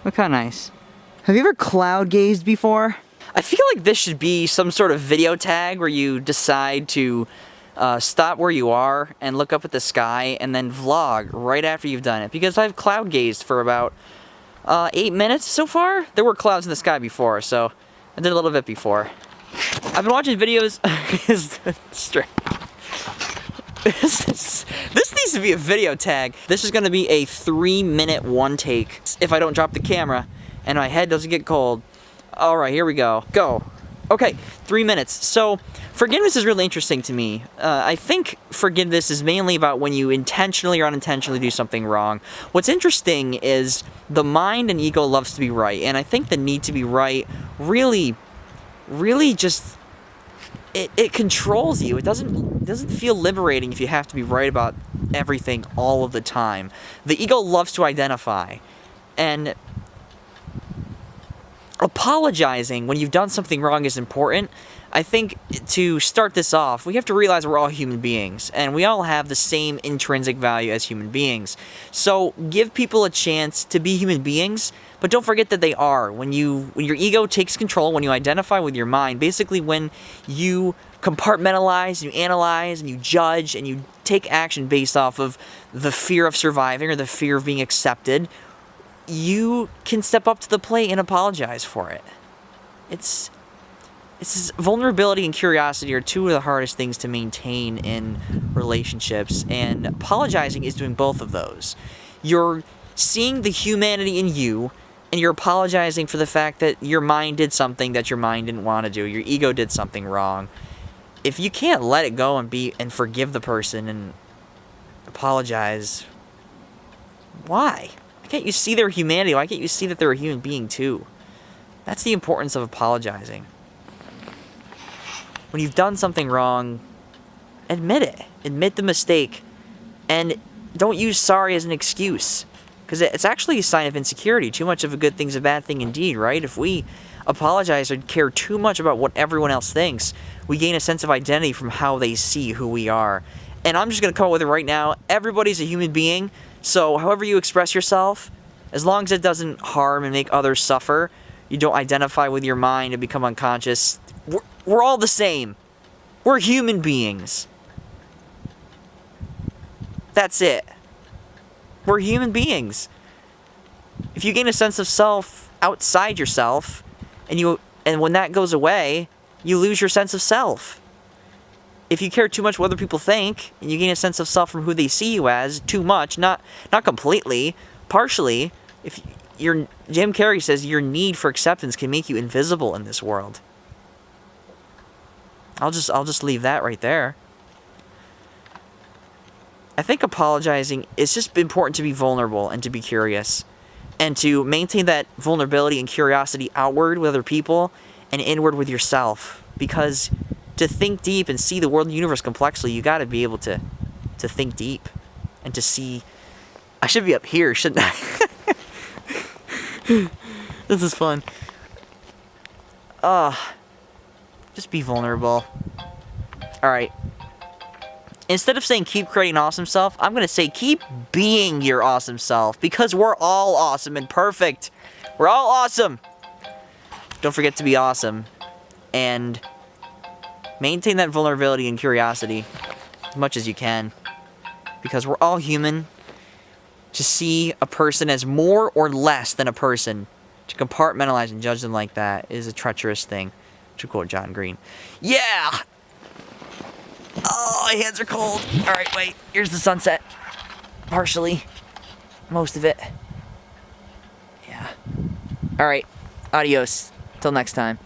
Look how nice. Have you ever cloud gazed before? I feel like this should be some sort of video tag where you decide to stop where you are and look up at the sky and then vlog right after you've done it. Because I've cloud gazed for about 8 minutes so far. There were clouds in the sky before, so I did a little bit before. I've been watching videos. This needs to be a video tag. This is going to be a 3-minute one take. If I don't drop the camera and my head doesn't get cold. All right, here we go. Go. Okay, 3 minutes. So forgiveness is really interesting to me. I think forgiveness is mainly about when you intentionally or unintentionally do something wrong. What's interesting is the mind and ego loves to be right, and I think the need to be right really just it controls you. It doesn't feel liberating if you have to be right about everything all of the time. The ego loves to identify, and apologizing when you've done something wrong is important. I think to start this off, we have to realize we're all human beings, and we all have the same intrinsic value as human beings. So give people a chance to be human beings, but don't forget that they are. When your ego takes control, when you identify with your mind, basically when you compartmentalize, you analyze, and you judge, and you take action based off of the fear of surviving or the fear of being accepted, you can step up to the plate and apologize for it. It's vulnerability and curiosity are two of the hardest things to maintain in relationships, and apologizing is doing both of those. You're seeing the humanity in you, and you're apologizing for the fact that your mind did something that your mind didn't want to do. Your ego did something wrong. If you can't let it go and forgive the person and apologize, why? Why can't you see their humanity? Why can't you see that they're a human being too? That's the importance of apologizing. When you've done something wrong, admit it. Admit the mistake. And don't use sorry as an excuse. Because it's actually a sign of insecurity. Too much of a good thing's a bad thing indeed, right? If we apologize or care too much about what everyone else thinks, we gain a sense of identity from how they see who we are. And I'm just going to come up with it right now. Everybody's a human being. So however you express yourself, as long as it doesn't harm and make others suffer, you don't identify with your mind and become unconscious, we're all the same. We're human beings. That's it. We're human beings. If you gain a sense of self outside yourself, and when that goes away, you lose your sense of self. If you care too much what other people think, and you gain a sense of self from who they see you as, too much, not completely, partially, Jim Carrey says your need for acceptance can make you invisible in this world. I'll just leave that right there. I think apologizing, it's just important to be vulnerable and to be curious. And to maintain that vulnerability and curiosity outward with other people and inward with yourself. Because to think deep and see the world and the universe complexly, you got to be able to think deep and to see. I should be up here, shouldn't I? This is fun. Just be vulnerable. Alright. Instead of saying keep creating an awesome self, I'm going to say keep being your awesome self. Because we're all awesome and perfect. We're all awesome. Don't forget to be awesome. And maintain that vulnerability and curiosity as much as you can. Because we're all human. To see a person as more or less than a person, to compartmentalize and judge them like that, is a treacherous thing. To quote John Green. Yeah! Oh, my hands are cold. Alright, wait. Here's the sunset. Partially. Most of it. Yeah. Alright. Adios. Till next time.